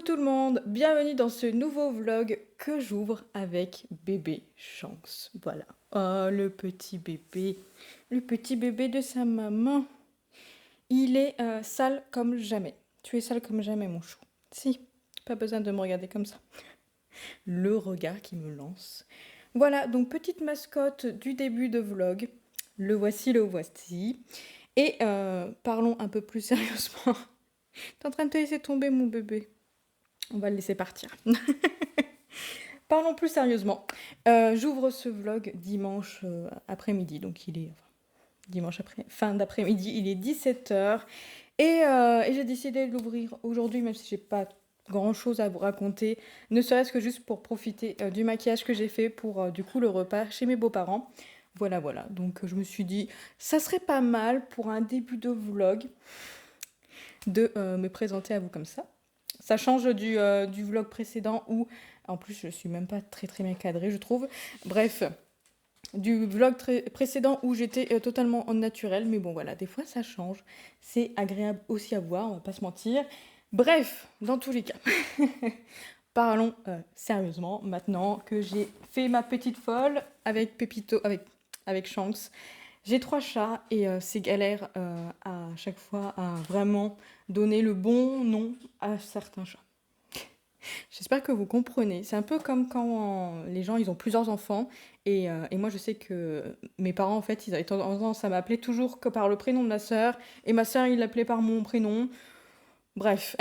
tout le monde, bienvenue dans ce nouveau vlog que j'ouvre avec bébé Shanks. Voilà. Oh, le petit bébé de sa maman. Il est sale comme jamais. Tu es sale comme jamais, mon chou. Si, pas besoin de me regarder comme ça. Le regard qui me lance. Voilà, donc petite mascotte du début de vlog. Le voici, le voici. Et parlons un peu plus sérieusement. T'es en train de te laisser tomber, mon bébé. On va le laisser partir. Parlons plus sérieusement. J'ouvre ce vlog dimanche après-midi, donc il est dimanche après, fin d'après-midi, il est 17h. Et j'ai décidé de l'ouvrir aujourd'hui, même si j'ai pas grand-chose à vous raconter, ne serait-ce que juste pour profiter du maquillage que j'ai fait pour du coup le repas chez mes beaux-parents. Voilà, voilà. Donc je me suis dit, ça serait pas mal pour un début de vlog de me présenter à vous comme ça. Ça change du vlog précédent où, en plus, je suis même pas très très bien cadrée, je trouve. Bref, du vlog précédent où j'étais totalement en naturel. Mais bon, voilà, des fois ça change. C'est agréable aussi à voir, on va pas se mentir. Bref, dans tous les cas, parlons sérieusement maintenant que j'ai fait ma petite folle avec Pépito, avec Shanks. J'ai 3 chats et c'est galère à chaque fois à vraiment donner le bon nom à certains chats. J'espère que vous comprenez. C'est un peu comme quand les gens ils ont plusieurs enfants et moi je sais que mes parents en fait ils avaient tendance à m'appeler toujours que par le prénom de ma sœur et ma sœur il l'appelait par mon prénom. Bref,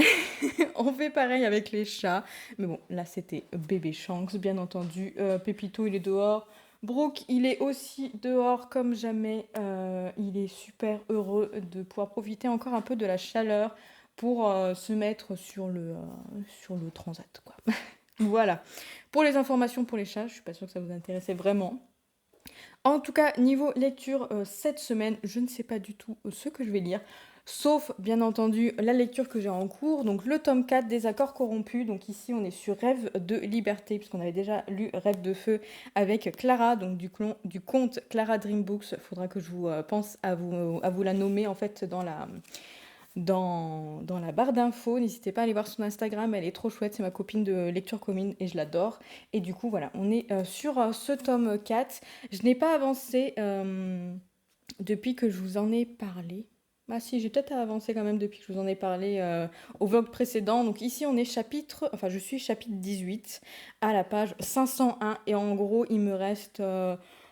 on fait pareil avec les chats. Mais bon, là c'était bébé Shanks, bien entendu. Pépito, il est dehors. Brooke, il est aussi dehors comme jamais. Il est super heureux de pouvoir profiter encore un peu de la chaleur pour se mettre sur le transat, quoi. Voilà. Pour les informations pour les chats, je suis pas sûre que ça vous intéressait vraiment. En tout cas, niveau lecture, cette semaine, je ne sais pas du tout ce que je vais lire, sauf bien entendu la lecture que j'ai en cours, donc le tome 4 des accords corrompus. Donc ici, on est sur Rêve de liberté, puisqu'on avait déjà lu Rêve de feu avec Clara, donc du conte Clara Dream Books. Faudra que je vous pense à vous la nommer en fait dans la barre d'infos. N'hésitez pas à aller voir son Instagram, elle est trop chouette, c'est ma copine de lecture commune et je l'adore. Et du coup, voilà, on est sur ce tome 4. Je n'ai pas avancé depuis que je vous en ai parlé. Ah si, j'ai peut-être avancé quand même depuis que je vous en ai parlé au vlog précédent. Donc ici, on est je suis chapitre 18 à la page 501. Et en gros, il me reste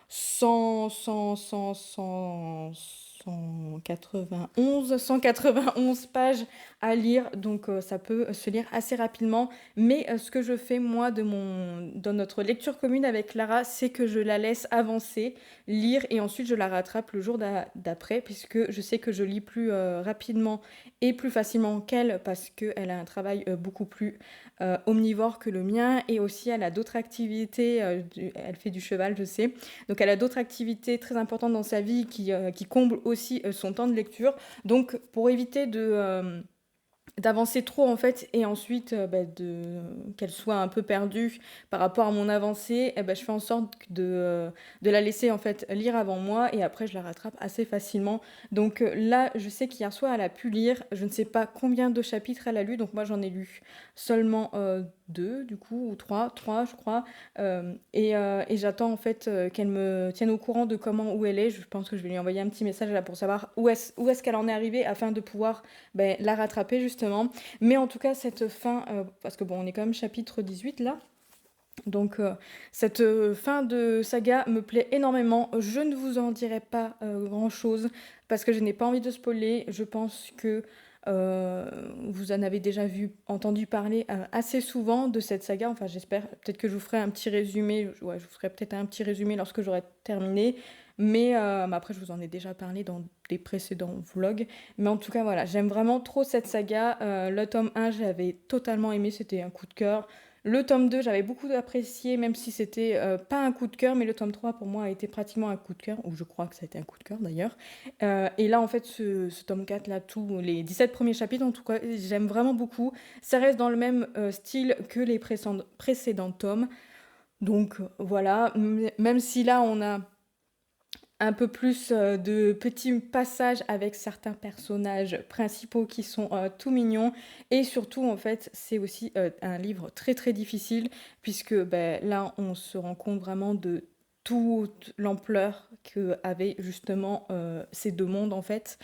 191 pages à lire, donc ça peut se lire assez rapidement. Mais ce que je fais moi dans notre lecture commune avec Clara, c'est que je la laisse avancer, lire et ensuite je la rattrape le jour d'après, puisque je sais que je lis plus rapidement et plus facilement qu'elle, parce qu'elle a un travail beaucoup plus omnivore que le mien, et aussi elle a d'autres activités, elle fait du cheval, je sais, donc elle a d'autres activités très importantes dans sa vie qui comblent aussi son temps de lecture. Donc pour éviter d'avancer trop en fait et ensuite qu'elle soit un peu perdue par rapport à mon avancée, je fais en sorte de la laisser en fait lire avant moi et après je la rattrape assez facilement. Donc là je sais qu'hier soir elle a pu lire, je ne sais pas combien de chapitres elle a lu, donc moi j'en ai lu seulement 2 du coup, ou 3 je crois. Et j'attends en fait qu'elle me tienne au courant de où elle est. Je pense que je vais lui envoyer un petit message là pour savoir où est-ce qu'elle en est arrivée afin de pouvoir la rattraper justement. Mais en tout cas, cette fin, parce que bon, on est quand même chapitre 18 là. Donc cette fin de saga me plaît énormément. Je ne vous en dirai pas grand-chose parce que je n'ai pas envie de spoiler. Je pense que vous en avez déjà entendu parler assez souvent de cette saga. Enfin, j'espère. Peut-être que je vous ferai un petit résumé. Ouais, je vous ferai peut-être un petit résumé lorsque j'aurai terminé. Mais après, je vous en ai déjà parlé dans des précédents vlogs. Mais en tout cas, voilà, j'aime vraiment trop cette saga. Le tome 1, j'avais totalement aimé. C'était un coup de cœur. Le tome 2, j'avais beaucoup apprécié, même si c'était pas un coup de cœur, mais le tome 3, pour moi, a été pratiquement un coup de cœur, ou je crois que ça a été un coup de cœur d'ailleurs. Et là, en fait, ce tome 4, là, tous les 17 premiers chapitres, en tout cas, j'aime vraiment beaucoup. Ça reste dans le même style que les précédents tomes. Donc voilà, même si là, on a un peu plus de petits passages avec certains personnages principaux qui sont tout mignons. Et surtout, en fait, c'est aussi un livre très très difficile, puisque ben, là, on se rend compte vraiment de toute l'ampleur que avaient justement ces deux mondes, en fait.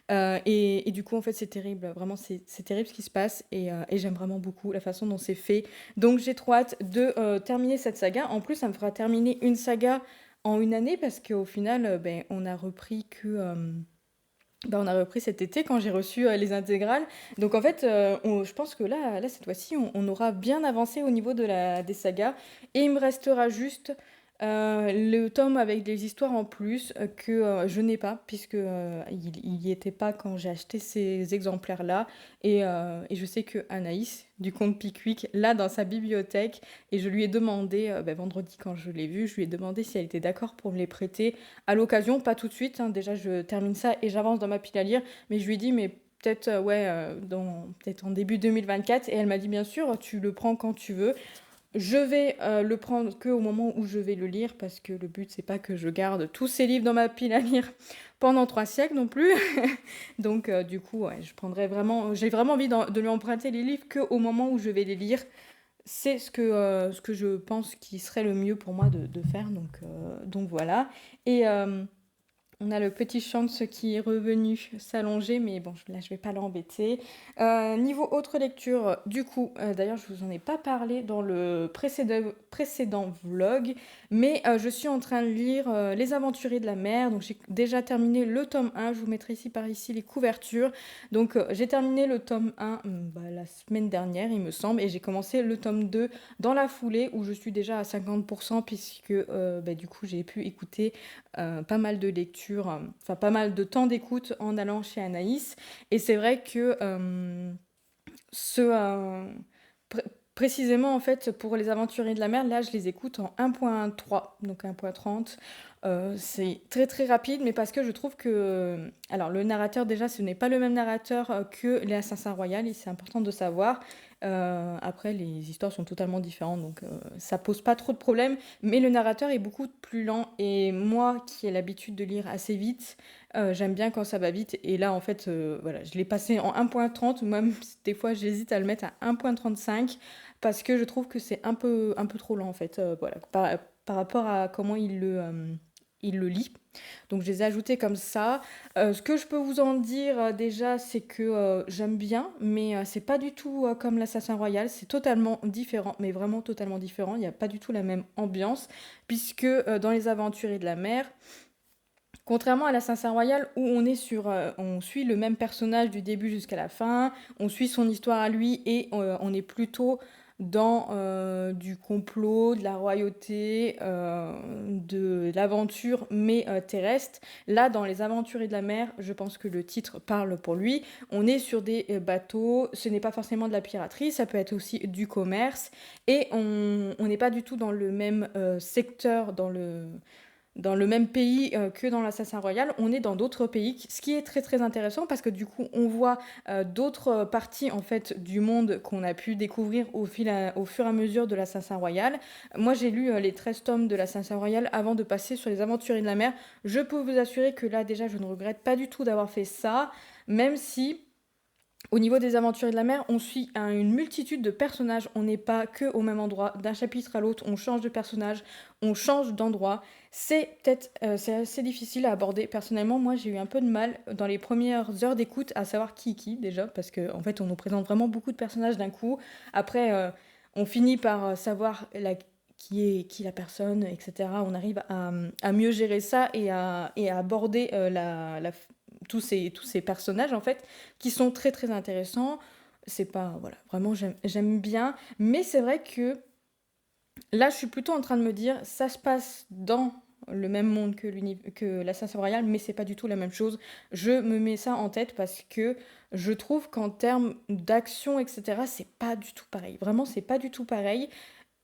Et du coup, en fait, c'est terrible. Vraiment, c'est terrible ce qui se passe. Et j'aime vraiment beaucoup la façon dont c'est fait. Donc, j'ai trop hâte de terminer cette saga. En plus, ça me fera terminer une saga en une année parce qu'au final, ben, on a repris on a repris cet été quand j'ai reçu les intégrales. Donc en fait, je pense que là cette fois-ci, on aura bien avancé au niveau des sagas. Et il me restera juste le tome avec des histoires en plus que je n'ai pas, puisque il y était pas quand j'ai acheté ces exemplaires-là. Et je sais que Anaïs, du compte Pickwick, l'a dans sa bibliothèque. Et je lui ai demandé, ben, vendredi quand je l'ai vu, je lui ai demandé si elle était d'accord pour me les prêter à l'occasion, pas tout de suite, hein. Déjà je termine ça et j'avance dans ma pile à lire, mais je lui ai dit mais peut-être ouais peut-être en début 2024 et elle m'a dit bien sûr, tu le prends quand tu veux. Je vais le prendre que au moment où je vais le lire parce que le but c'est pas que je garde tous ces livres dans ma pile à lire pendant 3 siècles non plus. Donc du coup ouais, j'ai vraiment envie de lui emprunter les livres que au moment où je vais les lire. C'est ce que je pense qui serait le mieux pour moi de faire. Donc voilà. Et on a le petit Shanks qui est revenu s'allonger, mais bon, là je vais pas l'embêter. Niveau autre lecture, du coup, d'ailleurs je vous en ai pas parlé dans le précédent vlog, mais je suis en train de lire Les Aventuriers de la mer. Donc j'ai déjà terminé le tome 1, je vous mettrai ici par ici les couvertures. Donc j'ai terminé le tome 1 la semaine dernière, il me semble, et j'ai commencé le tome 2 dans la foulée où je suis déjà à 50% puisque du coup j'ai pu écouter pas mal de lectures, enfin pas mal de temps d'écoute en allant chez Anaïs. Et c'est vrai que ce, pr- précisément en fait pour les aventuriers de la mer, là je les écoute en 1.3, donc 1.30. C'est très très rapide, mais parce que je trouve que... Alors le narrateur déjà, ce n'est pas le même narrateur que les Assassins Royales, et c'est important de savoir. Après, les histoires sont totalement différentes, donc ça pose pas trop de problèmes, mais le narrateur est beaucoup plus lent, et moi qui ai l'habitude de lire assez vite, j'aime bien quand ça va vite, et là en fait, voilà, je l'ai passé en 1.30, même des fois j'hésite à le mettre à 1.35, parce que je trouve que c'est un peu trop lent en fait, voilà, par rapport à comment il le lit. Donc je les ai ajoutés comme ça. Ce que je peux vous en dire déjà, c'est que j'aime bien, mais c'est pas du tout comme l'Assassin Royal. C'est totalement différent, mais vraiment totalement différent. Il n'y a pas du tout la même ambiance, puisque dans les Aventuriers de la mer, contrairement à l'Assassin Royal où on suit le même personnage du début jusqu'à la fin, on suit son histoire à lui et on est plutôt dans du complot, de la royauté, de l'aventure, mais terrestre. Là, dans Les Aventuriers de la mer, je pense que le titre parle pour lui. On est sur des bateaux, ce n'est pas forcément de la piraterie, ça peut être aussi du commerce, et on n'est pas du tout dans le même secteur, dans le même pays que dans l'Assassin Royal, on est dans d'autres pays, ce qui est très très intéressant parce que du coup on voit d'autres parties en fait du monde qu'on a pu découvrir au fur et à mesure de l'Assassin Royal. Moi j'ai lu les 13 tomes de l'Assassin Royal avant de passer sur les Aventuriers de la mer. Je peux vous assurer que là déjà je ne regrette pas du tout d'avoir fait ça, même si au niveau des Aventuriers de la mer, on suit une multitude de personnages. On n'est pas que au même endroit. D'un chapitre à l'autre, on change de personnage, on change d'endroit. C'est assez difficile à aborder. Personnellement, moi, j'ai eu un peu de mal dans les premières heures d'écoute à savoir qui est qui déjà, parce qu'en fait, on nous présente vraiment beaucoup de personnages d'un coup. Après, on finit par savoir qui est la personne, etc. On arrive à mieux gérer ça et à aborder tous ces personnages en fait qui sont très très intéressants. C'est pas voilà, vraiment j'aime bien, mais c'est vrai que là je suis plutôt en train de me dire ça se passe dans le même monde que l'Assassin Royal, mais c'est pas du tout la même chose. Je me mets ça en tête parce que je trouve qu'en termes d'action, etc., c'est pas du tout pareil. Vraiment, c'est pas du tout pareil.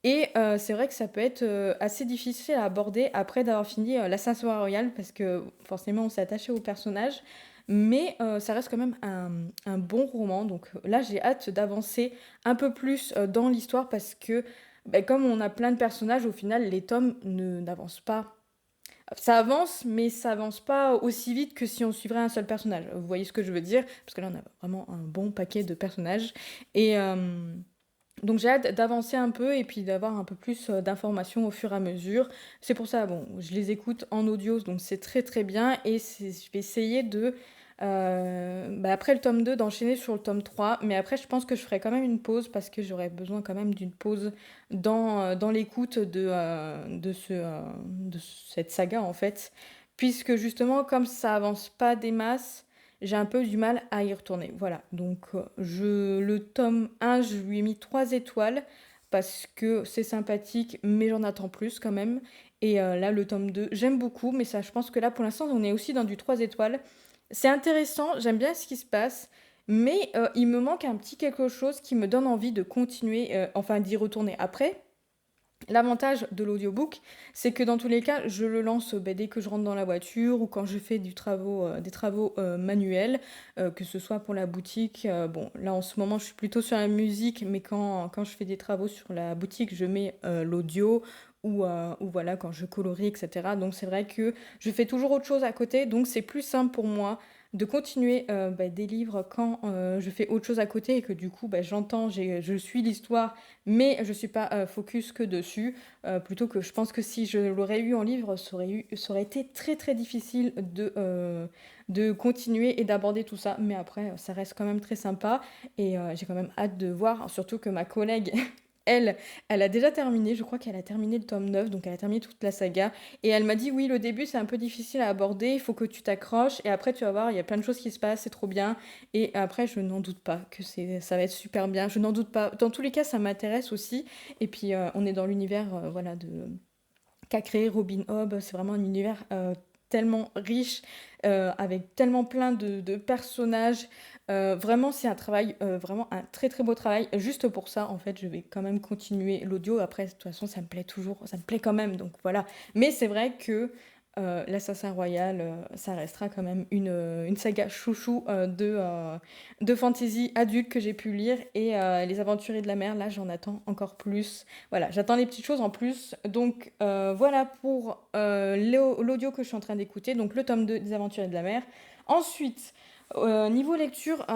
Et c'est vrai que ça peut être assez difficile à aborder après d'avoir fini l'Assassin Royal parce que forcément on s'est attaché au personnage. Mais ça reste quand même un bon roman. Donc là j'ai hâte d'avancer un peu plus dans l'histoire parce que comme on a plein de personnages, au final les tomes n'avancent pas Ça avance, mais ça avance pas aussi vite que si on suivrait un seul personnage. Vous voyez ce que je veux dire? Parce que là, on a vraiment un bon paquet de personnages. Et donc j'ai hâte d'avancer un peu et puis d'avoir un peu plus d'informations au fur et à mesure. C'est pour ça, bon, je les écoute en audio, donc c'est très très bien. Et je vais essayer de, après le tome 2 d'enchaîner sur le tome 3. Mais après, je pense que je ferai quand même une pause parce que j'aurais besoin quand même d'une pause dans l'écoute de cette saga en fait. Puisque justement, comme ça avance pas des masses, j'ai un peu du mal à y retourner. Voilà, donc le tome 1, je lui ai mis 3 étoiles parce que c'est sympathique, mais j'en attends plus quand même. Et là, le tome 2, j'aime beaucoup, mais ça, je pense que là, pour l'instant, on est aussi dans du 3 étoiles. C'est intéressant, j'aime bien ce qui se passe, mais il me manque un petit quelque chose qui me donne envie de continuer, enfin d'y retourner après. L'avantage de l'audiobook, c'est que dans tous les cas, je le lance dès que je rentre dans la voiture ou quand je fais des travaux manuels, que ce soit pour la boutique. Bon, là en ce moment, je suis plutôt sur la musique, mais quand je fais des travaux sur la boutique, je mets l'audio ou voilà, quand je colorie, etc. Donc c'est vrai que je fais toujours autre chose à côté, donc c'est plus simple pour moi de continuer des livres quand je fais autre chose à côté et que du coup, j'entends, je suis l'histoire mais je ne suis pas focus que dessus. Plutôt que je pense que si je l'aurais eu en livre, ça aurait été très très difficile de continuer et d'aborder tout ça. Mais après, ça reste quand même très sympa et j'ai quand même hâte de voir, surtout que ma collègue, elle, elle a déjà terminé, je crois qu'elle a terminé le tome 9, donc elle a terminé toute la saga. Et elle m'a dit, oui, le début, c'est un peu difficile à aborder, il faut que tu t'accroches, et après, tu vas voir, il y a plein de choses qui se passent, c'est trop bien. Et après, je n'en doute pas que ça va être super bien. Je n'en doute pas. Dans tous les cas, ça m'intéresse aussi. Et puis, on est dans l'univers voilà, qu'a créé Robin Hobb. C'est vraiment un univers tellement riche, avec tellement plein de personnages. Vraiment, c'est un travail, vraiment un très très beau travail. Juste pour ça, en fait, je vais quand même continuer l'audio. Après, de toute façon, ça me plaît toujours, ça me plaît quand même. Donc voilà. Mais c'est vrai que l'Assassin Royal, ça restera quand même une saga chouchou de fantasy adulte que j'ai pu lire. Et Les Aventuriers de la Mer, là, j'en attends encore plus. Voilà, j'attends les petites choses en plus. Donc voilà pour l'audio que je suis en train d'écouter. Donc le tome 2 des Aventuriers de la Mer. Ensuite, niveau lecture,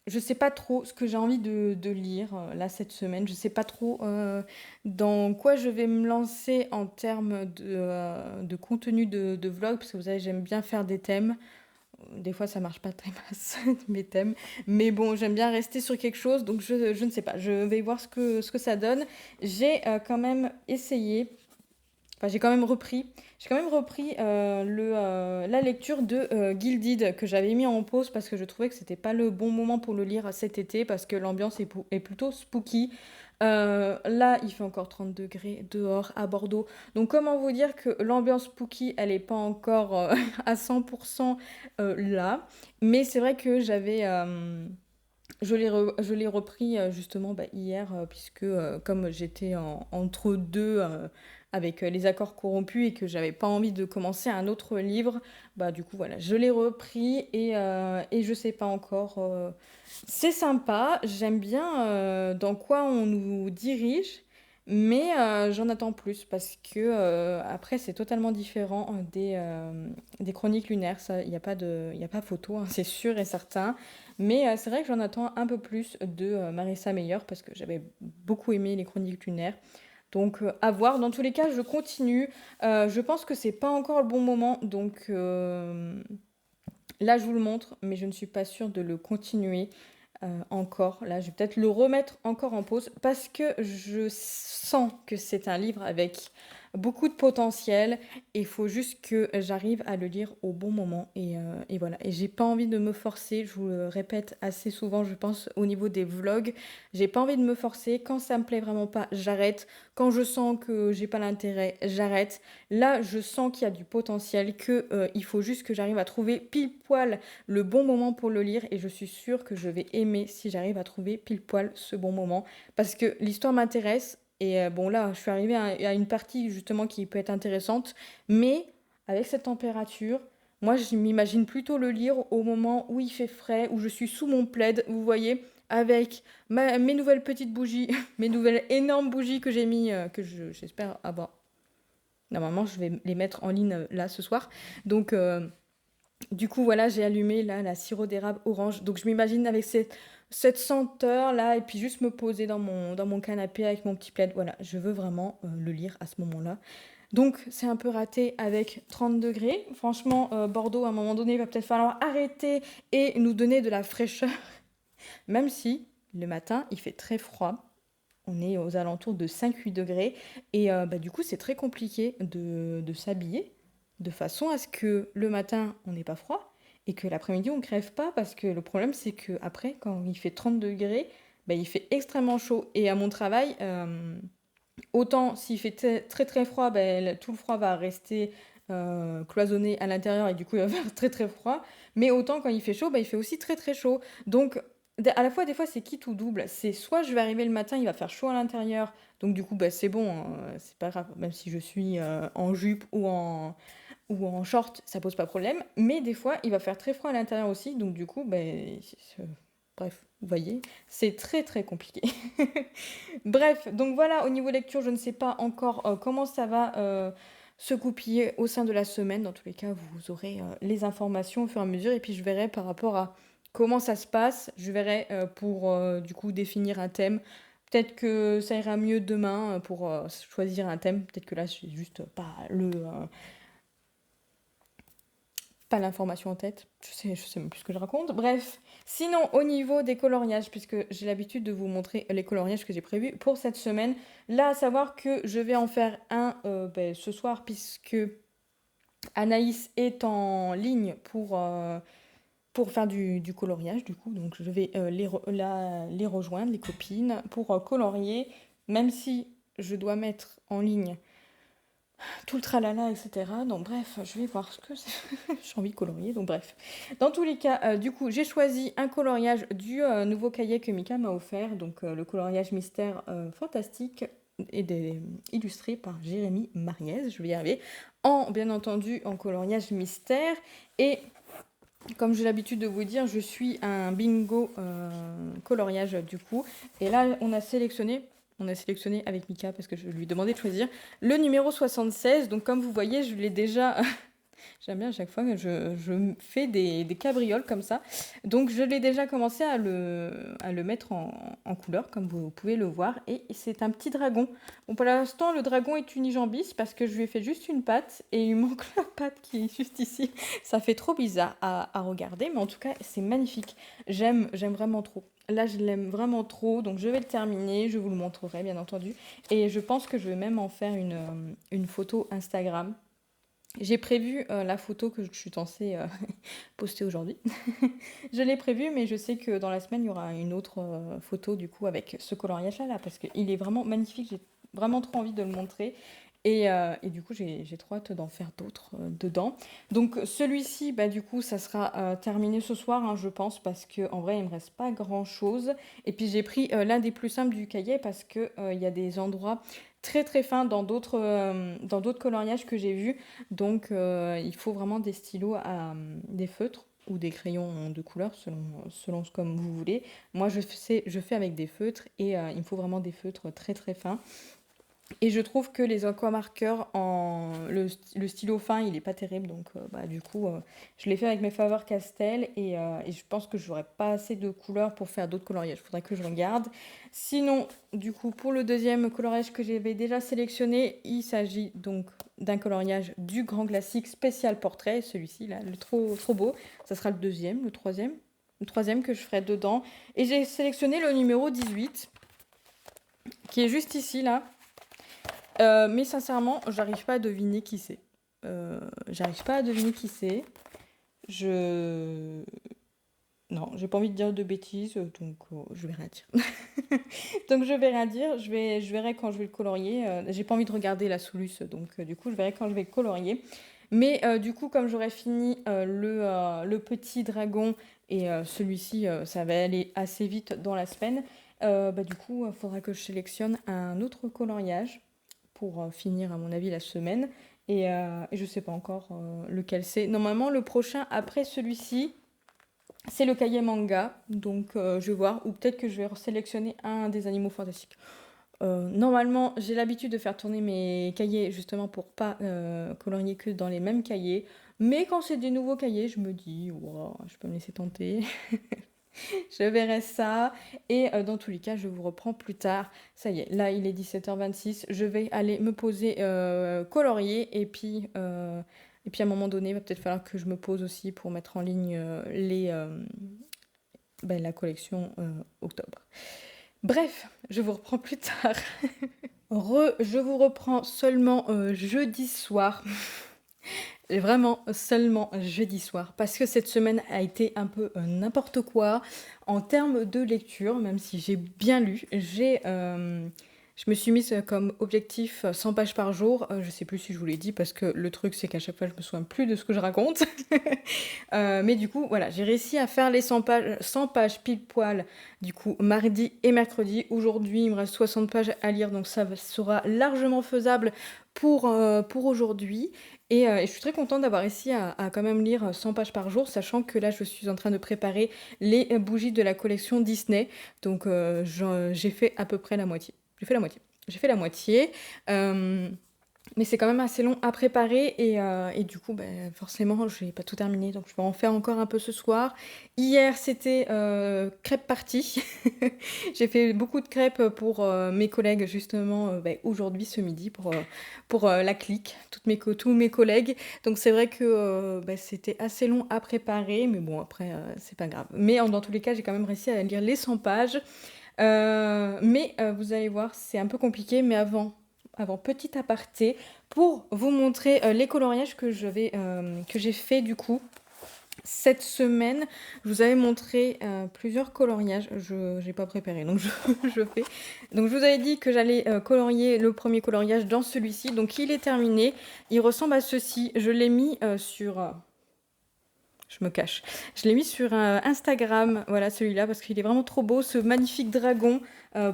je sais pas trop ce que j'ai envie de lire là cette semaine. Je sais pas trop dans quoi je vais me lancer en termes de contenu de vlog, parce que vous savez, j'aime bien faire des thèmes. Des fois, ça marche pas très masse, mes thèmes. Mais bon, j'aime bien rester sur quelque chose, donc je ne sais pas. Je vais voir ce que ça donne. J'ai quand même essayé, enfin, j'ai quand même repris la lecture de Gilded que j'avais mis en pause parce que je trouvais que c'était pas le bon moment pour le lire cet été parce que l'ambiance est plutôt spooky. Là, il fait encore 30 degrés dehors à Bordeaux. Donc, comment vous dire que l'ambiance spooky, elle est pas encore à 100% là. Mais c'est vrai que je l'ai repris justement hier, puisque comme j'étais entre deux avec les accords corrompus et que j'avais pas envie de commencer un autre livre, bah du coup voilà, je l'ai repris et je sais pas encore. C'est sympa, j'aime bien dans quoi on nous dirige, mais j'en attends plus parce que après c'est totalement différent des chroniques lunaires, ça, il y a pas photo, hein, c'est sûr et certain. Mais c'est vrai que j'en attends un peu plus de Marissa Meyer parce que j'avais beaucoup aimé les chroniques lunaires. Donc à voir. Dans tous les cas, je continue. Je pense que c'est pas encore le bon moment. Donc là, je vous le montre, mais je ne suis pas sûre de le continuer encore. Là, je vais peut-être le remettre encore en pause parce que je sens que c'est un livre avec beaucoup de potentiel et il faut juste que j'arrive à le lire au bon moment et voilà. Et j'ai pas envie de me forcer, je vous le répète assez souvent, je pense, au niveau des vlogs. J'ai pas envie de me forcer. Quand ça me plaît vraiment pas, j'arrête. Quand je sens que j'ai pas l'intérêt, j'arrête. Là, je sens qu'il y a du potentiel, que il faut juste que j'arrive à trouver pile poil le bon moment pour le lire et je suis sûre que je vais aimer si j'arrive à trouver pile poil ce bon moment parce que l'histoire m'intéresse et bon là je suis arrivée à une partie justement qui peut être intéressante mais avec cette température moi je m'imagine plutôt le lire au moment où il fait frais, où je suis sous mon plaid, vous voyez, avec mes nouvelles petites bougies, mes nouvelles énormes bougies que j'ai mis, j'espère avoir Normalement, je vais les mettre en ligne là ce soir. Donc, du coup, voilà, j'ai allumé là la sirop d'érable orange. Donc, je m'imagine avec cette senteur là, et puis juste me poser dans mon canapé avec mon petit plaid. Voilà, je veux vraiment le lire à ce moment-là. Donc, c'est un peu raté avec 30 degrés. Franchement, Bordeaux, à un moment donné, il va peut-être falloir arrêter et nous donner de la fraîcheur, même si le matin, il fait très froid. On est aux alentours de 5-8 degrés. Et du coup, c'est très compliqué de s'habiller de façon à ce que le matin, on n'ait pas froid et que l'après-midi, on ne crève pas. Parce que le problème, c'est que après, quand il fait 30 degrés, il fait extrêmement chaud. Et à mon travail, autant s'il fait très très froid, tout le froid va rester cloisonné à l'intérieur et du coup, il va faire très très froid. Mais autant quand il fait chaud, il fait aussi très très chaud. Donc, à la fois, des fois, c'est quitte ou double. C'est soit je vais arriver le matin, il va faire chaud à l'intérieur, donc du coup, c'est bon, hein, c'est pas grave, même si je suis en jupe ou en short, ça pose pas problème. Mais des fois, il va faire très froid à l'intérieur aussi, donc du coup, bref, vous voyez, c'est très très compliqué. Bref, donc voilà, au niveau lecture, je ne sais pas encore comment ça va se goupiller au sein de la semaine. Dans tous les cas, vous aurez les informations au fur et à mesure, et puis je verrai par rapport à comment ça se passe. Je verrai pour du coup définir un thème. Peut-être que ça ira mieux demain pour choisir un thème. Peut-être que là, je n'ai juste pas l'information en tête. Je sais même plus ce que je raconte. Bref, sinon au niveau des coloriages, puisque j'ai l'habitude de vous montrer les coloriages que j'ai prévus pour cette semaine, là à savoir que je vais en faire un ce soir puisque Anaïs est en ligne pour faire du coloriage du coup, donc je vais les rejoindre, les copines, pour colorier, même si je dois mettre en ligne tout le tralala, etc. Donc bref, je vais voir ce que c'est. J'ai envie de colorier, donc bref. Dans tous les cas, du coup, j'ai choisi un coloriage du nouveau cahier que Mika m'a offert, donc le coloriage mystère fantastique et illustré par Jérémy Mariez, je vais y arriver, bien entendu en coloriage mystère. Et comme j'ai l'habitude de vous dire, je suis un bingo coloriage du coup. Et là, on a sélectionné avec Mika parce que je lui ai demandé de choisir le numéro 76. Donc comme vous voyez, je l'ai déjà j'aime bien à chaque fois que je fais des cabrioles comme ça. Donc je l'ai déjà commencé à le mettre en couleur, comme vous pouvez le voir. Et c'est un petit dragon. Bon, pour l'instant, le dragon est unijambiste parce que je lui ai fait juste une patte et il manque la patte qui est juste ici. Ça fait trop bizarre à regarder, mais en tout cas, c'est magnifique. J'aime vraiment trop. Là, je l'aime vraiment trop, donc je vais le terminer, je vous le montrerai bien entendu. Et je pense que je vais même en faire une photo Instagram. J'ai prévu la photo que je suis censée poster aujourd'hui. Je l'ai prévue, mais je sais que dans la semaine, il y aura une autre photo du coup avec ce coloriage-là, parce qu'il est vraiment magnifique. J'ai vraiment trop envie de le montrer. Et du coup, j'ai trop hâte d'en faire d'autres dedans. Donc celui-ci, du coup, ça sera terminé ce soir, hein, je pense, parce qu'en vrai, il ne me reste pas grand-chose. Et puis j'ai pris l'un des plus simples du cahier parce qu'il y a des endroits très très fins dans d'autres coloriages que j'ai vus. Donc il faut vraiment des stylos des feutres ou des crayons de couleur selon comme vous voulez. Moi je fais avec des feutres et il me faut vraiment des feutres très très fins. Et je trouve que les aquamarqueurs le stylo fin, il est pas terrible. Donc, du coup, je l'ai fait avec mes Faber Castell et je pense que j'aurais pas assez de couleurs pour faire d'autres coloriages. Il faudrait que je regarde. Sinon, du coup, pour le deuxième coloriage que j'avais déjà sélectionné, il s'agit donc d'un coloriage du grand classique spécial portrait. Celui-ci, là, le trop, trop beau. Ça sera le deuxième, le troisième. Le troisième que je ferai dedans. Et j'ai sélectionné le numéro 18, qui est juste ici, là. Mais sincèrement, j'arrive pas à deviner qui c'est. J'arrive pas à deviner qui c'est. Je... Non, j'ai pas envie de dire de bêtises, donc je vais rien dire. Donc je vais rien dire, je verrai quand je vais le colorier. J'ai pas envie de regarder la soluce, donc du coup je verrai quand je vais le colorier. Mais du coup, comme j'aurai fini le petit dragon et celui-ci, ça va aller assez vite dans la semaine, du coup, il faudra que je sélectionne un autre coloriage pour finir, à mon avis, la semaine. Et je sais pas encore lequel c'est. Normalement, le prochain après celui-ci, c'est le cahier manga. Donc, je vais voir. Ou peut-être que je vais sélectionner un des animaux fantastiques. Normalement, j'ai l'habitude de faire tourner mes cahiers justement pour pas, colorier que dans les mêmes cahiers. Mais quand c'est des nouveaux cahiers, je me dis: «Waouh, je peux me laisser tenter». Je verrai ça et dans tous les cas, je vous reprends plus tard. Ça y est, là, il est 17h26. Je vais aller me poser, colorier et puis à un moment donné, il va peut-être falloir que je me pose aussi pour mettre en ligne, la collection, octobre. Bref, je vous reprends plus tard. Je vous reprends seulement, jeudi soir. Et vraiment seulement jeudi soir, parce que cette semaine a été un peu n'importe quoi en termes de lecture, même si j'ai bien lu. Je me suis mise comme objectif 100 pages par jour. Je sais plus si je vous l'ai dit, parce que le truc c'est qu'à chaque fois je me souviens plus de ce que je raconte. Mais du coup, voilà, j'ai réussi à faire les 100 pages pile poil, du coup, mardi et mercredi. Aujourd'hui, il me reste 60 pages à lire, donc sera largement faisable pour aujourd'hui. Et je suis très contente d'avoir réussi à quand même lire 100 pages par jour, sachant que là, je suis en train de préparer les bougies de la collection Disney. Donc, j'ai fait à peu près la moitié. J'ai fait la moitié. J'ai fait la moitié. Mais c'est quand même assez long à préparer et du coup, forcément, je n'ai pas tout terminé. Donc, je vais en faire encore un peu ce soir. Hier, c'était crêpe party. J'ai fait beaucoup de crêpes pour mes collègues, justement, aujourd'hui, ce midi, pour la clique, tous mes collègues. Donc, c'est vrai que c'était assez long à préparer. Mais bon, après, c'est pas grave. Mais dans tous les cas, j'ai quand même réussi à lire les 100 pages. Mais vous allez voir, c'est un peu compliqué. Mais avant petit aparté, pour vous montrer les coloriages que j'ai fait du coup cette semaine. Je vous avais montré plusieurs coloriages. Je n'ai pas préparé, donc je fais. Donc je vous avais dit que j'allais colorier le premier coloriage dans celui-ci. Donc il est terminé. Il ressemble à ceci. Je l'ai mis sur... je me cache. Je l'ai mis sur Instagram, voilà celui-là, parce qu'il est vraiment trop beau, ce magnifique dragon,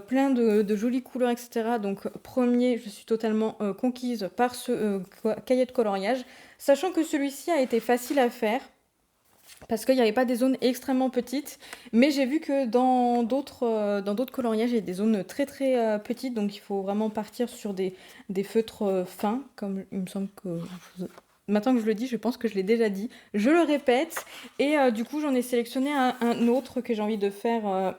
plein de jolies couleurs, etc. Donc premier, je suis totalement conquise par ce cahier de coloriage, sachant que celui-ci a été facile à faire, parce qu'il n'y avait pas des zones extrêmement petites, mais j'ai vu que dans d'autres coloriages, il y a des zones très très petites, donc il faut vraiment partir sur des feutres fins, comme il me semble que... Maintenant que je le dis, je pense que je l'ai déjà dit. Je le répète. Et du coup, j'en ai sélectionné un autre que j'ai envie de faire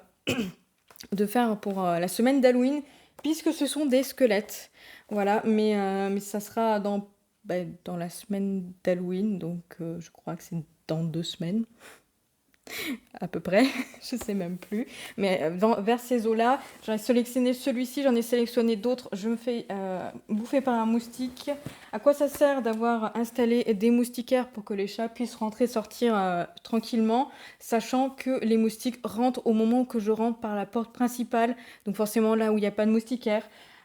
pour la semaine d'Halloween, puisque ce sont des squelettes. Voilà, mais ça sera dans la semaine d'Halloween, donc je crois que c'est dans 2 semaines à peu près, je sais même plus. Mais vers ces eaux-là, j'en ai sélectionné celui-ci, j'en ai sélectionné d'autres. Je me fais bouffer par un moustique. À quoi ça sert d'avoir installé des moustiquaires pour que les chats puissent rentrer, sortir tranquillement, sachant que les moustiques rentrent au moment que je rentre par la porte principale, donc forcément là où il n'y a pas de moustiquaire.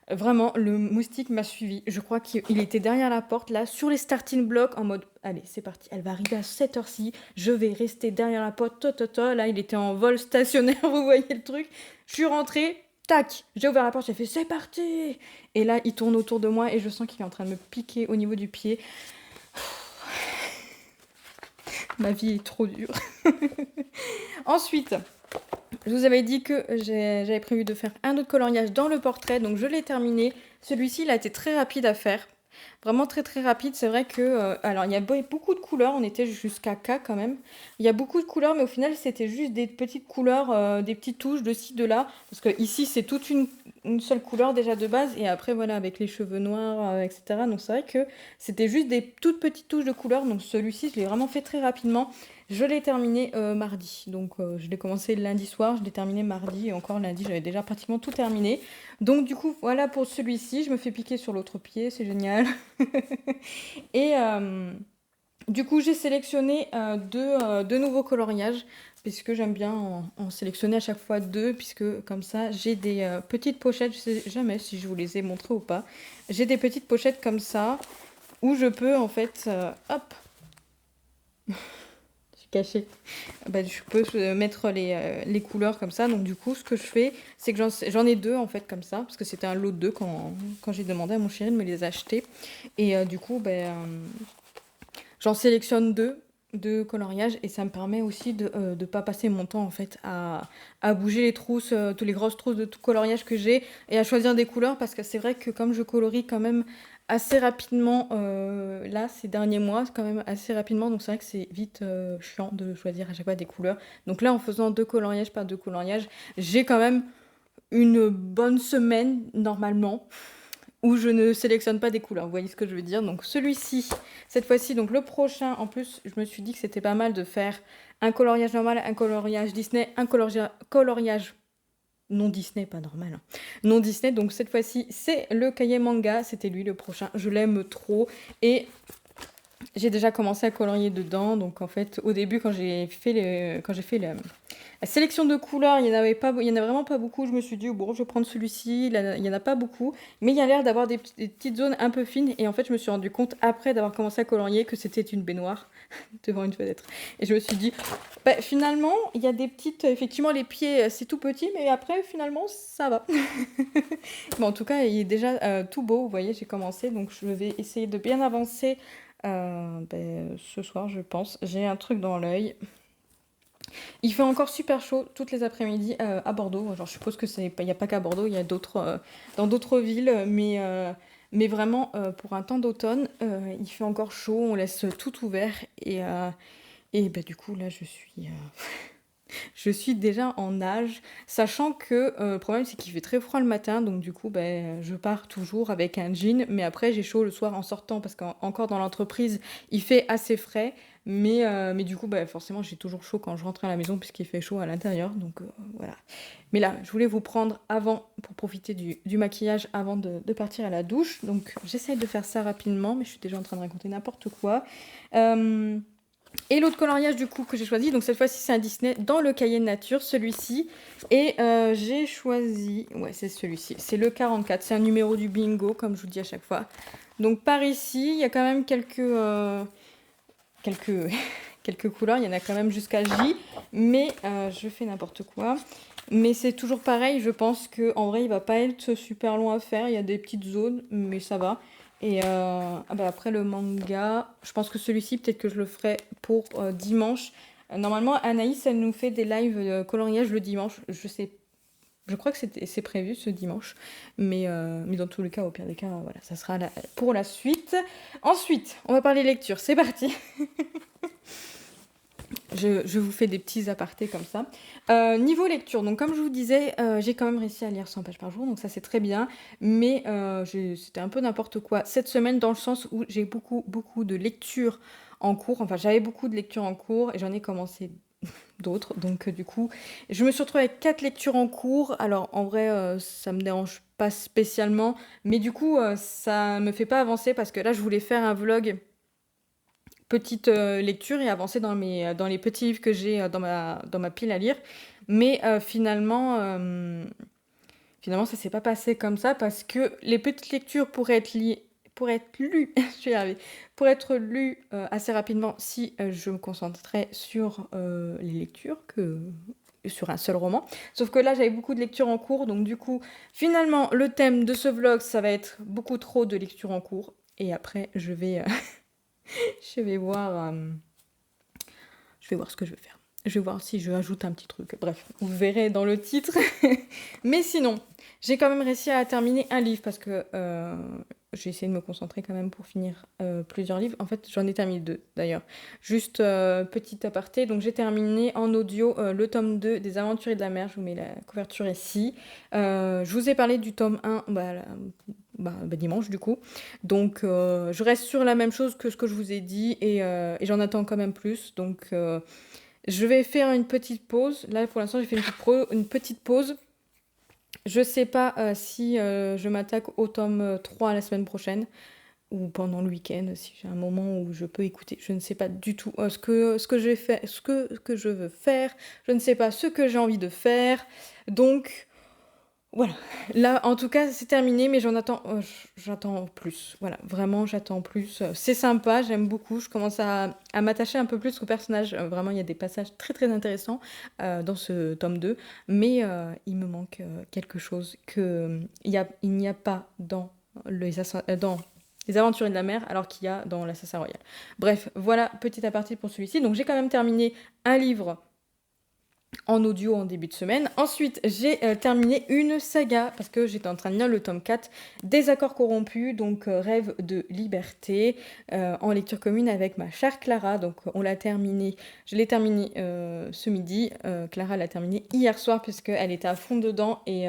Vraiment, le moustique m'a suivi. Je crois qu'il était derrière la porte, là, sur les starting blocks, en mode, allez, c'est parti, elle va arriver à cette heure-ci, je vais rester derrière la porte, Là, il était en vol stationnaire, vous voyez le truc. Je suis rentrée, tac, j'ai ouvert la porte, j'ai fait, c'est parti. Et là, il tourne autour de moi et je sens qu'il est en train de me piquer au niveau du pied. Ma vie est trop dure. Ensuite... je vous avais dit que j'avais prévu de faire un autre coloriage dans le portrait, donc je l'ai terminé. Celui-ci, il a été très rapide à faire. Vraiment très très rapide. C'est vrai que... alors, il y a beaucoup de couleurs. On était jusqu'à K quand même. Il y a beaucoup de couleurs, mais au final, c'était juste des petites couleurs, des petites touches de ci, de là. Parce que ici, c'est toute une seule couleur déjà de base. Et après, voilà, avec les cheveux noirs, etc. Donc, c'est vrai que c'était juste des toutes petites touches de couleurs. Donc, celui-ci, je l'ai vraiment fait très rapidement. Je l'ai terminé mardi. Donc, je l'ai commencé lundi soir. Je l'ai terminé mardi. Et encore lundi, j'avais déjà pratiquement tout terminé. Donc du coup, voilà pour celui-ci. Je me fais piquer sur l'autre pied, c'est génial. Et du coup, j'ai sélectionné deux nouveaux coloriages, puisque j'aime bien en sélectionner à chaque fois deux, puisque comme ça, j'ai des petites pochettes. Je sais jamais si je vous les ai montrées ou pas. J'ai des petites pochettes comme ça, où je peux en fait... hop, caché. Je peux mettre les couleurs comme ça. Donc du coup, ce que je fais, c'est que j'en ai deux en fait comme ça, parce que c'était un lot de deux quand j'ai demandé à mon chéri de me les acheter. Et du coup, j'en sélectionne deux. de coloriage et ça me permet aussi de ne pas passer mon temps en fait à bouger les trousses, toutes les grosses trousses de tout coloriage que j'ai et à choisir des couleurs parce que c'est vrai que comme je colorie quand même assez rapidement là ces derniers mois, quand même assez rapidement, donc c'est vrai que c'est vite chiant de choisir à chaque fois des couleurs. Donc là en faisant deux coloriages par deux coloriages, j'ai quand même une bonne semaine normalement où je ne sélectionne pas des couleurs. Vous voyez ce que je veux dire? Donc celui-ci, cette fois-ci, donc le prochain, en plus, je me suis dit que c'était pas mal de faire un coloriage normal, un coloriage Disney, un coloriage non Disney, pas normal, hein. Non Disney. Donc cette fois-ci, c'est le cahier manga. C'était lui le prochain. Je l'aime trop. Et j'ai déjà commencé à colorier dedans. Donc en fait, au début, quand j'ai fait la sélection de couleurs, il y en a vraiment pas beaucoup. Je me suis dit, bon, je vais prendre celui-ci. Il y en a pas beaucoup. Mais il y a l'air d'avoir des petites zones un peu fines. Et en fait, je me suis rendu compte, après d'avoir commencé à colorier, que c'était une baignoire devant une fenêtre. Et je me suis dit, bah, finalement, il y a des petites... Effectivement, les pieds, c'est tout petit. Mais après, finalement, ça va. Mais en tout cas, il est déjà tout beau. Vous voyez, j'ai commencé. Donc, je vais essayer de bien avancer ce soir, je pense. J'ai un truc dans l'œil. Il fait encore super chaud toutes les après-midi à Bordeaux. Genre, je suppose que il n'y a pas qu'à Bordeaux, il y a dans d'autres villes, mais vraiment pour un temps d'automne, il fait encore chaud, on laisse tout ouvert et bah, du coup là je suis déjà en nage, sachant que le problème c'est qu'il fait très froid le matin, donc du coup ben, je pars toujours avec un jean, mais après j'ai chaud le soir en sortant parce qu'encore dans l'entreprise il fait assez frais, mais du coup ben, forcément j'ai toujours chaud quand je rentre à la maison puisqu'il fait chaud à l'intérieur, donc voilà. Mais là je voulais vous prendre avant pour profiter du maquillage avant de partir à la douche, donc j'essaye de faire ça rapidement, mais je suis déjà en train de raconter n'importe quoi. Et l'autre coloriage du coup que j'ai choisi, donc cette fois-ci c'est un Disney dans le cahier de nature, celui-ci. Et j'ai choisi, ouais c'est celui-ci, c'est le 44, c'est un numéro du bingo comme je vous dis à chaque fois. Donc par ici, il y a quand même quelques, quelques couleurs, il y en a quand même jusqu'à J, mais je fais n'importe quoi. Mais c'est toujours pareil, je pense qu'en vrai il va pas être super long à faire, il y a des petites zones, mais ça va. Et après le manga, je pense que celui-ci, peut-être que je le ferai pour dimanche. Normalement, Anaïs, elle nous fait des lives coloriage le dimanche. Je crois que c'est prévu ce dimanche. Mais dans tous les cas, au pire des cas, voilà, ça sera pour la suite. Ensuite, on va parler lecture. C'est parti. Je vous fais des petits apartés comme ça. Niveau lecture, donc comme je vous disais, j'ai quand même réussi à lire 100 pages par jour, donc ça c'est très bien. Mais c'était un peu n'importe quoi cette semaine dans le sens où j'ai beaucoup de lectures en cours. Enfin, j'avais beaucoup de lectures en cours et j'en ai commencé d'autres. Donc du coup, je me suis retrouvée avec 4 lectures en cours. Alors en vrai, ça me dérange pas spécialement. Mais du coup, ça me fait pas avancer parce que là, je voulais faire un vlog petite lecture et avancer dans les petits livres que j'ai dans ma pile à lire. Mais finalement, ça s'est pas passé comme ça parce que les petites lectures pour être lues, je vais y arriver, pour être lues assez rapidement si je me concentrais sur les lectures que sur un seul roman. Sauf que là, j'avais beaucoup de lectures en cours, donc du coup, finalement, le thème de ce vlog, ça va être beaucoup trop de lectures en cours. Et après, je vais voir, je vais voir ce que je vais faire. Je vais voir si je ajoute un petit truc. Bref, vous verrez dans le titre. Mais sinon, j'ai quand même réussi à terminer un livre parce que j'ai essayé de me concentrer quand même pour finir plusieurs livres. En fait, j'en ai terminé 2 d'ailleurs. Juste petit aparté. Donc, j'ai terminé en audio le tome 2 des Aventuriers de la mer. Je vous mets la couverture ici. Je vous ai parlé du tome 1 dimanche du coup. Donc, je reste sur la même chose que ce que je vous ai dit et j'en attends quand même plus. Donc, je vais faire une petite pause. Là, pour l'instant, j'ai fait une petite pause. Je sais pas si je m'attaque au tome 3 la semaine prochaine ou pendant le week-end, si j'ai un moment où je peux écouter. Je ne sais pas du tout ce que je vais faire, ce que je veux faire. Je ne sais pas ce que j'ai envie de faire. Donc, voilà. Là, en tout cas, c'est terminé, mais j'attends plus. Voilà, vraiment, j'attends plus. C'est sympa, j'aime beaucoup. Je commence à m'attacher un peu plus au personnage. Vraiment, il y a des passages très très intéressants dans ce tome 2. Mais il me manque quelque chose il n'y a pas dans les aventuriers de la mer, alors qu'il y a dans l'Assassin Royal. Bref, voilà, petit aparté pour celui-ci. Donc j'ai quand même terminé un livre en audio en début de semaine. Ensuite, j'ai terminé une saga parce que j'étais en train de lire le tome 4 des Accords corrompus, donc Rêve de liberté, en lecture commune avec ma chère Clara. Donc on l'a terminé, je l'ai terminé ce midi. Clara l'a terminé hier soir puisqu'elle était à fond dedans et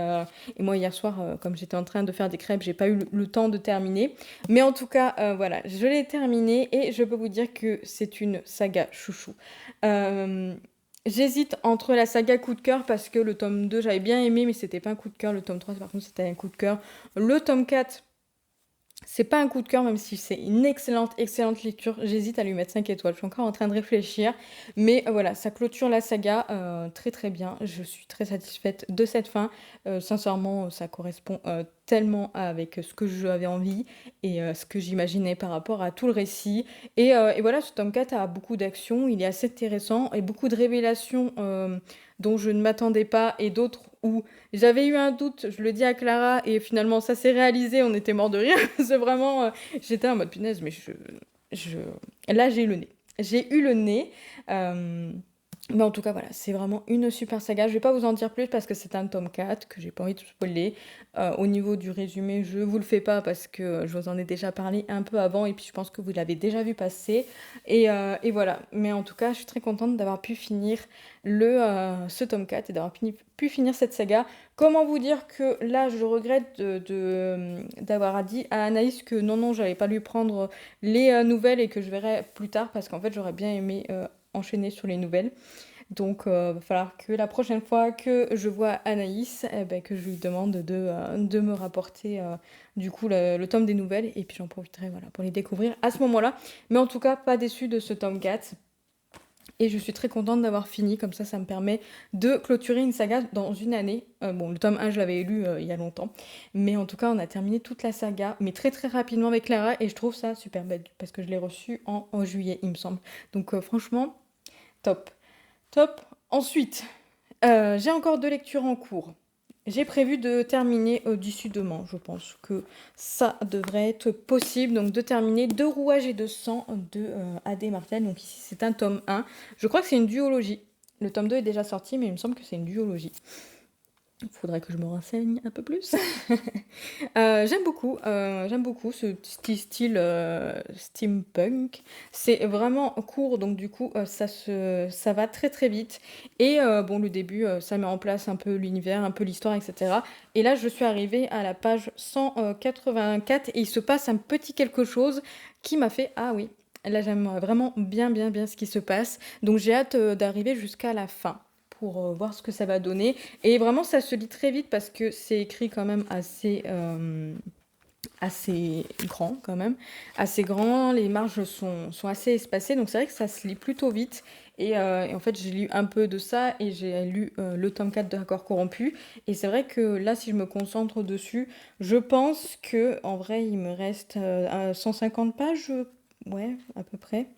moi hier soir, comme j'étais en train de faire des crêpes, j'ai pas eu le temps de terminer. Mais en tout cas, voilà, je l'ai terminé et je peux vous dire que c'est une saga chouchou. J'hésite entre la saga coup de cœur parce que le tome 2 j'avais bien aimé mais c'était pas un coup de cœur, le tome 3 par contre c'était un coup de cœur. Le tome 4 c'est pas un coup de cœur, même si c'est une excellente, excellente lecture. J'hésite à lui mettre 5 étoiles. Je suis encore en train de réfléchir. Mais voilà, ça clôture la saga très très bien. Je suis très satisfaite de cette fin. Sincèrement, ça correspond tellement avec ce que j'avais envie et ce que j'imaginais par rapport à tout le récit. Et voilà, ce tome 4 a beaucoup d'action. Il est assez intéressant et beaucoup de révélations dont je ne m'attendais pas et d'autres où j'avais eu un doute, je le dis à Clara, et finalement ça s'est réalisé, on était mort de rire. C'est vraiment. J'étais en mode punaise, mais je... Là j'ai eu le nez. J'ai eu le nez. Mais en tout cas, voilà, c'est vraiment une super saga. Je vais pas vous en dire plus parce que c'est un tome 4 que j'ai pas envie de spoiler. Au niveau du résumé, je vous le fais pas parce que je vous en ai déjà parlé un peu avant et puis je pense que vous l'avez déjà vu passer. Et voilà. Mais en tout cas, je suis très contente d'avoir pu finir ce tome 4 et d'avoir pu finir cette saga. Comment vous dire que là, je regrette d'avoir dit à Anaïs que non, j'allais pas lui prendre les nouvelles et que je verrai plus tard parce qu'en fait, j'aurais bien aimé enchaîner sur les nouvelles. Donc, va falloir que la prochaine fois que je vois Anaïs, eh ben, que je lui demande de me rapporter du coup le tome des nouvelles et puis j'en profiterai voilà, pour les découvrir à ce moment-là. Mais en tout cas, pas déçue de ce tome 4. Et je suis très contente d'avoir fini, comme ça me permet de clôturer une saga dans une année. Bon, le tome 1, je l'avais lu il y a longtemps, mais en tout cas, on a terminé toute la saga, mais très très rapidement avec Clara, et je trouve ça super bête, parce que je l'ai reçu en juillet, il me semble. Donc franchement, top. Top. Ensuite, j'ai encore 2 lectures en cours. J'ai prévu de terminer d'ici demain. Je pense que ça devrait être possible. Donc de terminer 2 rouages et de sang de A.D. Martel. Donc ici c'est un tome 1. Je crois que c'est une duologie. Le tome 2 est déjà sorti, mais il me semble que c'est une duologie. Il faudrait que je me renseigne un peu plus. J'aime beaucoup ce petit style steampunk. C'est vraiment court, donc du coup, ça va très très vite. Et bon, le début, ça met en place un peu l'univers, un peu l'histoire, etc. Et là, je suis arrivée à la page 184 et il se passe un petit quelque chose qui m'a fait ah oui. Là, j'aime vraiment bien, bien, bien ce qui se passe. Donc, j'ai hâte d'arriver jusqu'à la fin pour voir ce que ça va donner. Et vraiment, ça se lit très vite parce que c'est écrit quand même assez grand quand même, assez grand, les marges sont assez espacées, donc c'est vrai que ça se lit plutôt vite. Et en fait, j'ai lu un peu de ça et j'ai lu le tome 4 de Accords corrompus. Et c'est vrai que là, si je me concentre dessus, je pense que en vrai, il me reste 150 pages, ouais, à peu près.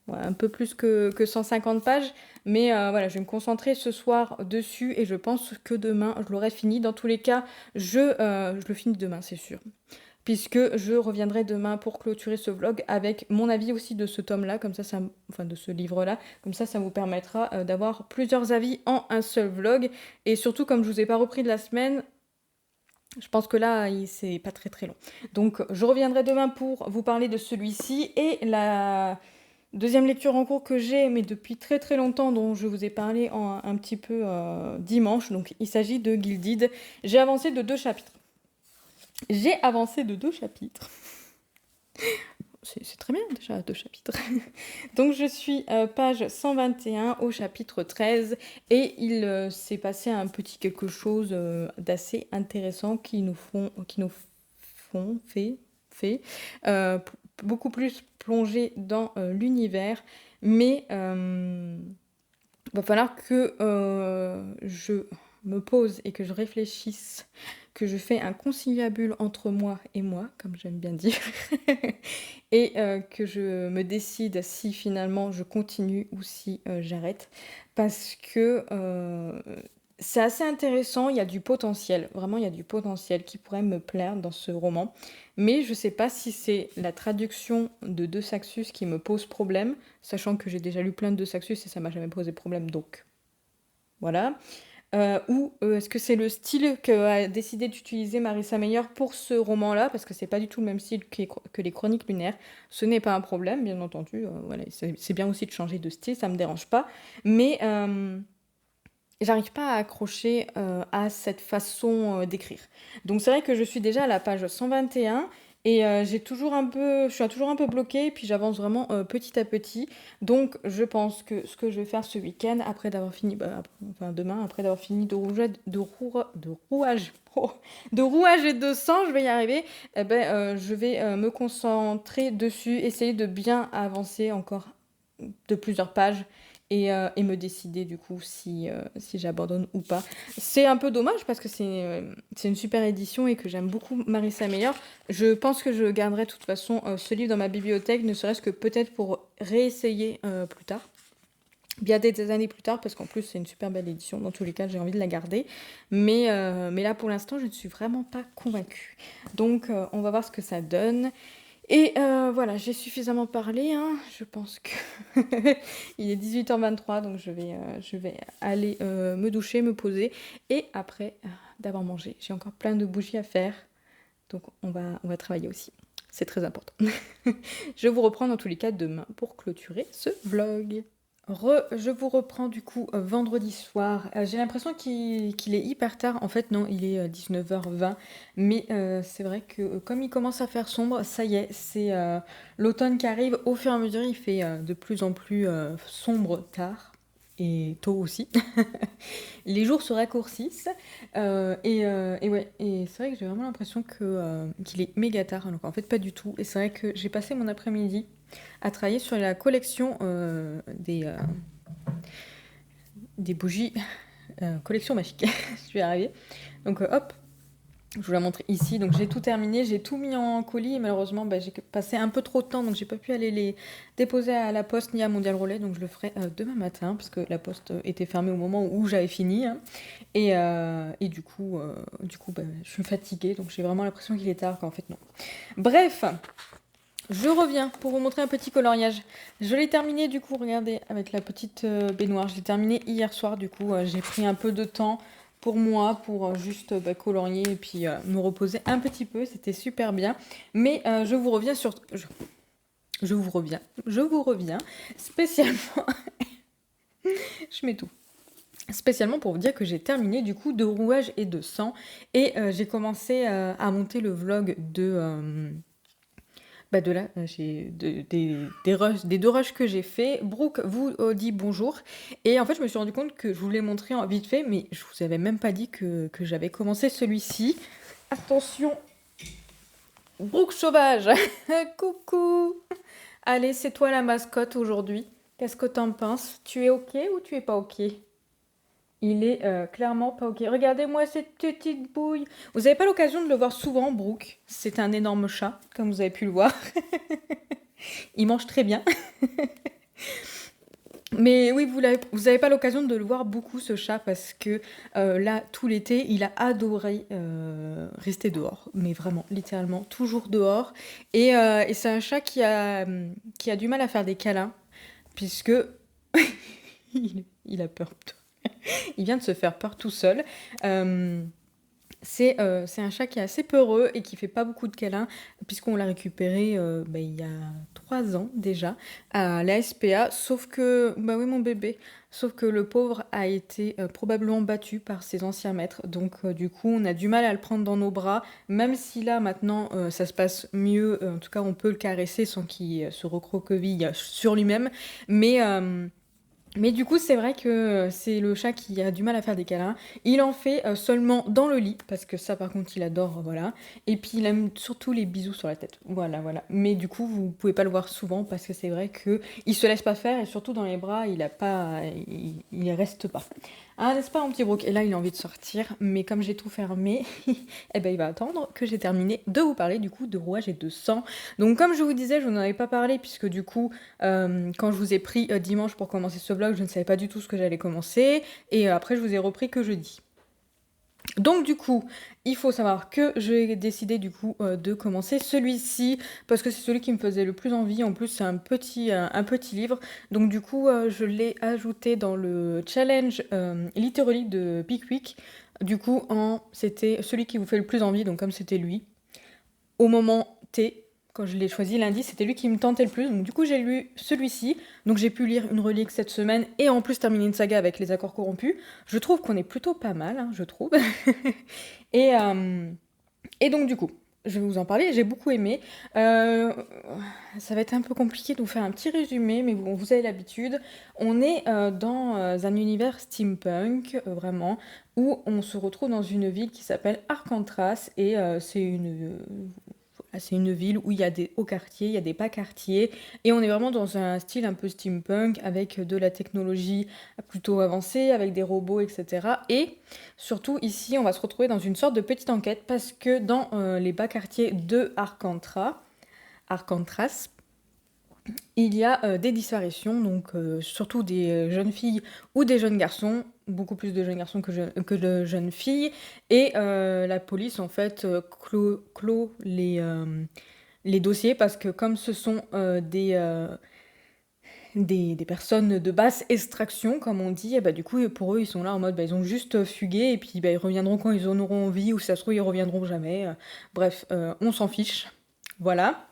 Ouais, un peu plus que 150 pages, mais voilà, je vais me concentrer ce soir dessus et je pense que demain, je l'aurai fini. Dans tous les cas, je le finis demain, c'est sûr. Puisque je reviendrai demain pour clôturer ce vlog avec mon avis aussi de ce tome-là, comme ça, enfin de ce livre-là, comme ça vous permettra d'avoir plusieurs avis en un seul vlog. Et surtout, comme je vous ai pas repris de la semaine, je pense que là, c'est pas très très long. Donc, je reviendrai demain pour vous parler de celui-ci et la deuxième lecture en cours que j'ai, mais depuis très très longtemps, dont je vous ai parlé un petit peu dimanche. Donc il s'agit de Gilded. J'ai avancé de 2 chapitres. J'ai avancé de 2 chapitres. C'est très bien déjà, 2 chapitres. Donc je suis page 121 au chapitre 13 et il s'est passé un petit quelque chose d'assez intéressant qui nous fait beaucoup plus plonger dans l'univers, mais va falloir que je me pose et que je réfléchisse, que je fais un conciliabule entre moi et moi, comme j'aime bien dire, et que je me décide si finalement je continue ou si j'arrête, parce que C'est assez intéressant, il y a du potentiel, vraiment il y a du potentiel qui pourrait me plaire dans ce roman. Mais je sais pas si c'est la traduction de De Saxus qui me pose problème, sachant que j'ai déjà lu plein de De Saxus et ça m'a jamais posé problème, donc voilà. Ou est-ce que c'est le style qu'a décidé d'utiliser Marissa Meyer pour ce roman-là, parce que c'est pas du tout le même style que les Chroniques lunaires. Ce n'est pas un problème, bien entendu. Voilà, c'est bien aussi de changer de style, ça me dérange pas. Mais j'arrive pas à accrocher à cette façon d'écrire. Donc c'est vrai que je suis déjà à la page 121 et je suis toujours un peu bloquée, puis j'avance vraiment petit à petit. Donc je pense que ce que je vais faire ce week-end, après d'avoir fini, enfin demain, après d'avoir fini oh, de rouage et de sang, je vais y arriver. Je vais me concentrer dessus, essayer de bien avancer encore de plusieurs pages et me décider du coup si j'abandonne ou pas. C'est un peu dommage parce que c'est une super édition et que j'aime beaucoup Marissa Meyer. Je pense que je garderai de toute façon ce livre dans ma bibliothèque, ne serait-ce que peut-être pour réessayer plus tard. Bien des années plus tard, parce qu'en plus c'est une super belle édition, dans tous les cas j'ai envie de la garder. Mais là pour l'instant je ne suis vraiment pas convaincue. Donc on va voir ce que ça donne. Et voilà, j'ai suffisamment parlé, hein. Je pense que il est 18h23, donc je vais aller me doucher, me poser. Et après d'avoir mangé, j'ai encore plein de bougies à faire. Donc on va travailler aussi. C'est très important. Je vous reprends dans tous les cas demain pour clôturer ce vlog. Je vous reprends du coup vendredi soir. J'ai l'impression qu'il est hyper tard. En fait, non, il est 19h20. Mais c'est vrai que comme il commence à faire sombre, ça y est, c'est l'automne qui arrive. Au fur et à mesure, il fait de plus en plus sombre tard. Et tôt aussi. Les jours se raccourcissent. Et ouais, et c'est vrai que j'ai vraiment l'impression qu'il est méga tard. Alors qu'en fait, pas du tout. Et c'est vrai que j'ai passé mon après-midi à travailler sur la collection des bougies, collection magique. Je vais y arriver. Donc hop, je vous la montre ici. Donc j'ai tout terminé, j'ai tout mis en colis et malheureusement j'ai passé un peu trop de temps, donc j'ai pas pu aller les déposer à la poste ni à Mondial Relais, donc je le ferai demain matin parce que la poste était fermée au moment où j'avais fini, hein. Et du coup, je suis fatiguée, donc j'ai vraiment l'impression qu'il est tard, qu'en fait non. Bref, je reviens pour vous montrer un petit coloriage. Je l'ai terminé du coup, regardez, avec la petite baignoire. Je l'ai terminé hier soir du coup. J'ai pris un peu de temps pour moi, pour juste colorier et puis me reposer un petit peu. C'était super bien. Mais je vous reviens sur... Je vous reviens spécialement... je mets tout. Spécialement pour vous dire que j'ai terminé du coup de rouage et de sang. Et j'ai commencé à monter le vlog de là, j'ai des deux rushs que j'ai fait. Brooke vous dit bonjour. Et en fait, je me suis rendu compte que je vous l'ai montré en vite fait, mais je vous avais même pas dit que j'avais commencé celui-ci. Attention, Brooke sauvage. Coucou. Allez, c'est toi la mascotte aujourd'hui. Qu'est-ce que t'en penses? Tu es ok ou tu es pas ok? Il est clairement pas ok. Regardez-moi cette petite bouille. Vous n'avez pas l'occasion de le voir souvent, Brooke. C'est un énorme chat, comme vous avez pu le voir. Il mange très bien. Mais oui, vous avez pas l'occasion de le voir beaucoup, ce chat, parce que là, tout l'été, il a adoré rester dehors. Mais vraiment, littéralement, toujours dehors. Et c'est un chat qui a du mal à faire des câlins, puisque il a peur. Il vient de se faire peur tout seul. C'est un chat qui est assez peureux et qui fait pas beaucoup de câlins, puisqu'on l'a récupéré il y a 3 ans déjà à la SPA. Sauf que, bah oui, mon bébé, sauf que le pauvre a été probablement battu par ses anciens maîtres. Donc, du coup, on a du mal à le prendre dans nos bras, même si là, maintenant, ça se passe mieux. En tout cas, on peut le caresser sans qu'il se recroqueville sur lui-même. Mais du coup, c'est vrai que c'est le chat qui a du mal à faire des câlins. Il en fait seulement dans le lit, parce que ça, par contre, il adore, voilà. Et puis, il aime surtout les bisous sur la tête. Voilà, voilà. Mais du coup, vous pouvez pas le voir souvent, parce que c'est vrai que il se laisse pas faire, et surtout dans les bras, il reste pas. Ah, n'est-ce pas, mon petit Brooke? Et là, il a envie de sortir, mais comme j'ai tout fermé, eh ben, il va attendre que j'ai terminé de vous parler, du coup, de rouage et de sang. Donc, comme je vous disais, je n'en avais pas parlé, puisque du coup, quand je vous ai pris dimanche pour commencer ce vlog, vlog, je ne savais pas du tout ce que j'allais commencer. Et après, je vous ai repris que jeudi. Donc du coup, il faut savoir que j'ai décidé du coup de commencer celui-ci parce que c'est celui qui me faisait le plus envie. En plus, c'est un petit livre. Donc du coup, je l'ai ajouté dans le challenge Literally de Pickwick. Du coup, c'était celui qui vous fait le plus envie. Donc comme c'était lui, au moment T, quand je l'ai choisi lundi, c'était lui qui me tentait le plus. Donc du coup, j'ai lu celui-ci. Donc j'ai pu lire une relique cette semaine et en plus terminer une saga avec les accords corrompus. Je trouve qu'on est plutôt pas mal, hein, je trouve. et, euh, et donc du coup, je vais vous en parler. J'ai beaucoup aimé. Euh, Ça va être un peu compliqué de vous faire un petit résumé, mais bon, vous avez l'habitude. On est dans un univers steampunk, vraiment, où on se retrouve dans une ville qui s'appelle Arcantras et c'est une ville où il y a des hauts quartiers, il y a des bas quartiers, et on est vraiment dans un style un peu steampunk, avec de la technologie plutôt avancée, avec des robots, etc. Et surtout ici, on va se retrouver dans une sorte de petite enquête, parce que dans les bas quartiers de Arcantras, il y a des disparitions, donc surtout des jeunes filles ou des jeunes garçons, beaucoup plus de jeunes garçons que de jeunes filles, et la police en fait clôt les dossiers parce que comme ce sont des personnes de basse extraction, comme on dit, et bah, du coup pour eux ils sont là en mode bah, ils ont juste fugué et puis bah, ils reviendront quand ils en auront envie ou si ça se trouve ils reviendront jamais. Bref, on s'en fiche. Voilà.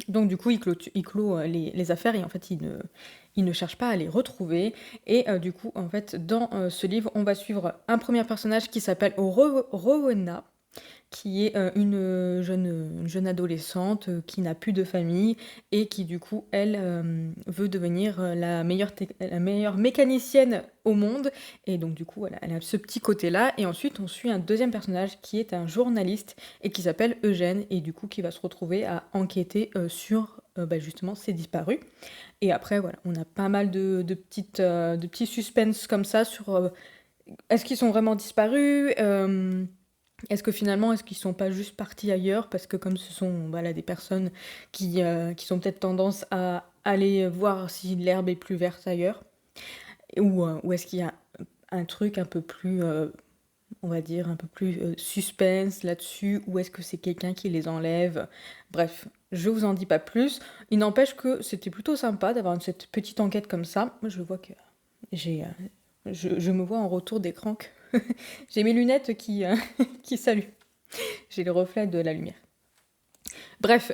Donc du coup, il clôt les affaires et en fait, il ne cherche pas à les retrouver. Et du coup, en fait, dans ce livre, on va suivre un premier personnage qui s'appelle Rowena, qui est une jeune adolescente qui n'a plus de famille et qui du coup, elle, veut devenir la meilleure mécanicienne au monde. Et donc du coup, elle a ce petit côté-là. Et ensuite, on suit un deuxième personnage qui est un journaliste et qui s'appelle Eugène et du coup, qui va se retrouver à enquêter sur bah, justement ces disparus. Et après, voilà, on a pas mal de petits suspens comme ça sur est-ce qu'ils sont vraiment disparus est-ce que finalement, est-ce qu'ils sont pas juste partis ailleurs parce que comme ce sont voilà, des personnes qui sont peut-être tendance à aller voir si l'herbe est plus verte ailleurs ou est-ce qu'il y a un truc un peu plus, on va dire, un peu plus suspense là-dessus ou est-ce que c'est quelqu'un qui les enlève? Bref, je vous en dis pas plus. Il n'empêche que c'était plutôt sympa d'avoir cette petite enquête comme ça. Moi, je vois que j'ai, je me vois en retour d'écran que j'ai mes lunettes qui saluent. J'ai le reflet de la lumière. Bref,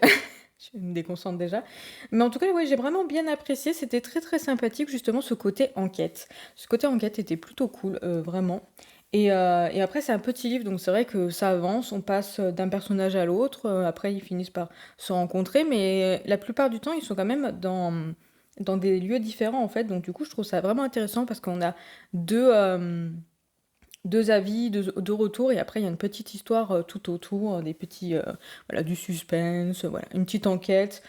je me déconcentre déjà. Mais en tout cas, ouais, j'ai vraiment bien apprécié. C'était très très sympathique justement ce côté enquête. Ce côté enquête était plutôt cool, vraiment. Et après, c'est un petit livre, donc c'est vrai que ça avance, on passe d'un personnage à l'autre, après ils finissent par se rencontrer, mais la plupart du temps, ils sont quand même dans des lieux différents en fait, donc du coup, je trouve ça vraiment intéressant parce qu'on a deux, deux avis, deux retours, et après il y a une petite histoire tout autour, des petits, voilà, du suspense, voilà, une petite enquête.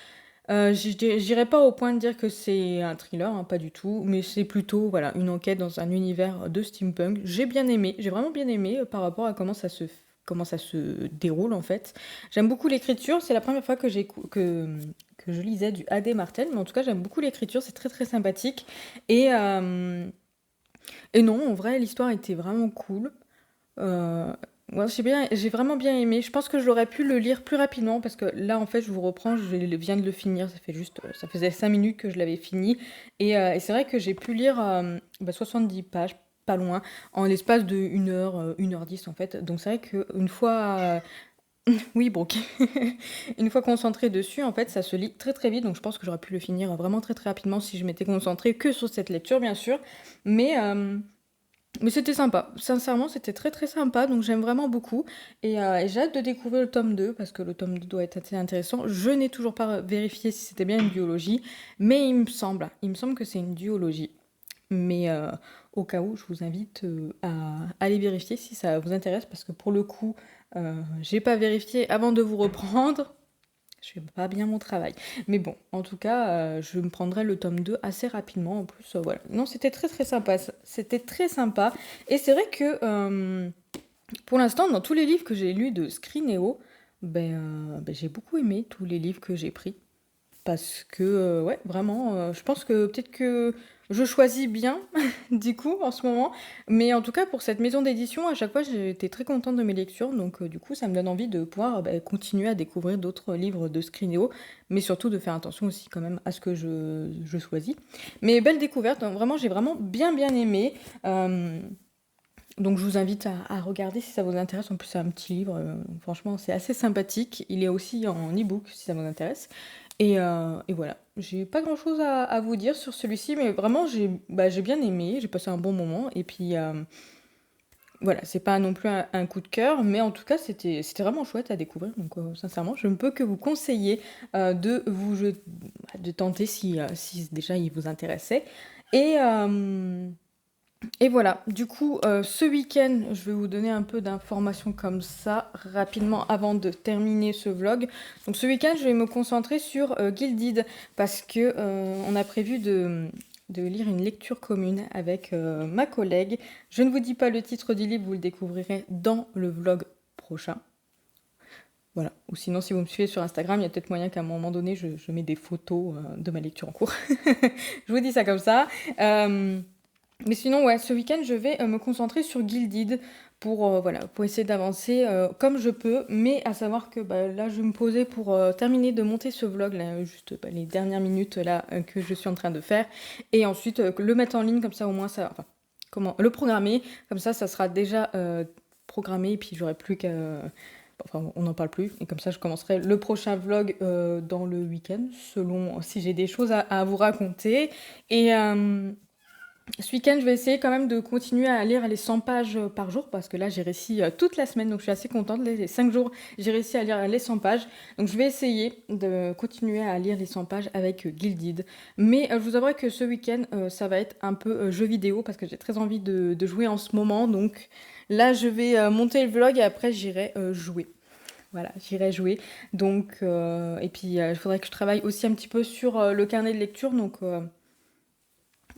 J'irai pas au point de dire que c'est un thriller, hein, pas du tout, mais c'est plutôt voilà, une enquête dans un univers de steampunk. J'ai bien aimé, j'ai vraiment bien aimé par rapport à comment ça se déroule en fait. J'aime beaucoup l'écriture, c'est la première fois que je lisais du A.D. Martel, mais en tout cas j'aime beaucoup l'écriture, c'est très très sympathique. Et, euh, et non, en vrai, l'histoire était vraiment cool. Euh, Moi, j'ai vraiment bien aimé. Je pense que j'aurais pu le lire plus rapidement parce que là, en fait, je vous reprends, viens de le finir. Ça faisait 5 minutes que je l'avais fini. Et c'est vrai que j'ai pu lire 10 pages, pas loin, en l'espace de 1 heure, 1h10 en fait. Donc c'est vrai qu'une fois, oui, bon, ok. Une fois concentré dessus, en fait, ça se lit très très vite. Donc je pense que j'aurais pu le finir vraiment très très rapidement si je m'étais concentrée que sur cette lecture, bien sûr. Mais, euh, mais c'était sympa. Sincèrement, c'était très très sympa. Donc j'aime vraiment beaucoup. Et j'ai hâte de découvrir le tome 2 parce que le tome 2 doit être assez intéressant. Je n'ai toujours pas vérifié si c'était bien une duologie. Mais il me semble que c'est une duologie. Mais au cas où, je vous invite à aller vérifier si ça vous intéresse parce que pour le coup, j'ai pas vérifié avant de vous reprendre. Je fais pas bien mon travail. Mais bon, en tout cas, je me prendrai le tome 2 assez rapidement. En plus, voilà. Non, c'était très très sympa. C'était très sympa. Et c'est vrai que pour l'instant, dans tous les livres que j'ai lus de Scrineo, ben, j'ai beaucoup aimé tous les livres que j'ai pris. parce que, ouais, vraiment, je pense que peut-être que je choisis bien, du coup, en ce moment. Mais en tout cas, pour cette maison d'édition, à chaque fois, j'ai été très contente de mes lectures. Donc, du coup, ça me donne envie de pouvoir continuer à découvrir d'autres livres de Scrinéo, mais surtout de faire attention aussi quand même à ce que je choisis. Mais belle découverte, hein, vraiment, j'ai vraiment bien aimé. Euh, donc je vous invite à regarder si ça vous intéresse. En plus, c'est un petit livre. Franchement, c'est assez sympathique. Il est aussi en e-book si ça vous intéresse. Et voilà. J'ai pas grand-chose à vous dire sur celui-ci, mais vraiment, j'ai bien aimé. J'ai passé un bon moment. Et puis, voilà, c'est pas non plus un coup de cœur, mais en tout cas, c'était vraiment chouette à découvrir. Donc, sincèrement, je ne peux que vous conseiller de tenter si déjà il vous intéressait. Et, et voilà, du coup, ce week-end, je vais vous donner un peu d'informations comme ça, rapidement, avant de terminer ce vlog. Donc ce week-end, je vais me concentrer sur Gilded, parce que on a prévu de lire une lecture commune avec ma collègue. Je ne vous dis pas le titre du livre, vous le découvrirez dans le vlog prochain. Voilà. Ou sinon, si vous me suivez sur Instagram, il y a peut-être moyen qu'à un moment donné, je mets des photos de ma lecture en cours. Je vous dis ça comme ça. Mais sinon, ouais, ce week-end, je vais me concentrer sur Gilded pour, voilà, pour essayer d'avancer comme je peux. Mais à savoir que là, je vais me poser pour terminer de monter ce vlog, là, juste les dernières minutes là, que je suis en train de faire. Et ensuite, le mettre en ligne, comme ça au moins, ça, enfin, comment, le programmer, comme ça sera déjà programmé. Et puis, j'aurai plus qu'à... Enfin, on n'en parle plus. Et comme ça, je commencerai le prochain vlog dans le week-end, selon si j'ai des choses à vous raconter. Et... ce week-end, je vais essayer quand même de continuer à lire les 100 pages par jour parce que là, j'ai réussi toute la semaine, donc je suis assez contente. Les 5 jours, j'ai réussi à lire les 100 pages. Donc je vais essayer de continuer à lire les 100 pages avec Gilded. Mais je vous avouerai que ce week-end, ça va être un peu jeu vidéo parce que j'ai très envie de jouer en ce moment. Donc là, je vais monter le vlog et après, j'irai jouer. Voilà, j'irai jouer. Donc, et puis, il faudrait que je travaille aussi un petit peu sur le carnet de lecture. Donc...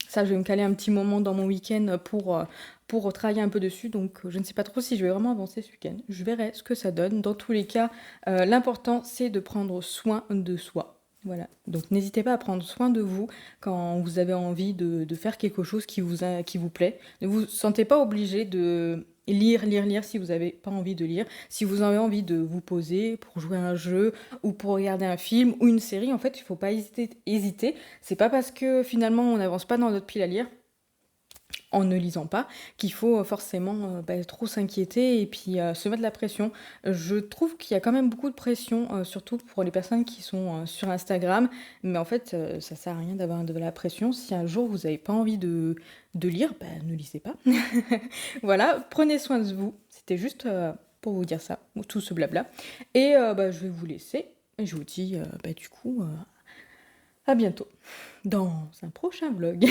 ça, je vais me caler un petit moment dans mon week-end pour travailler un peu dessus. Donc, je ne sais pas trop si je vais vraiment avancer ce week-end. Je verrai ce que ça donne. Dans tous les cas, l'important, c'est de prendre soin de soi. Voilà. Donc, n'hésitez pas à prendre soin de vous quand vous avez envie de faire quelque chose qui vous plaît. Ne vous sentez pas obligé de lire si vous n'avez pas envie de lire. Si vous avez envie de vous poser pour jouer à un jeu ou pour regarder un film ou une série, en fait, il ne faut pas hésiter. C'est pas parce que finalement on n'avance pas dans notre pile à lire en ne lisant pas qu'il faut forcément trop s'inquiéter et puis se mettre de la pression. Je trouve qu'il y a quand même beaucoup de pression, surtout pour les personnes qui sont sur Instagram, mais en fait ça sert à rien d'avoir de la pression. Si un jour vous n'avez pas envie de lire, ne lisez pas. Voilà, prenez soin de vous. C'était juste pour vous dire ça, tout ce blabla. Et je vais vous laisser. Et je vous dis du coup à bientôt dans un prochain vlog.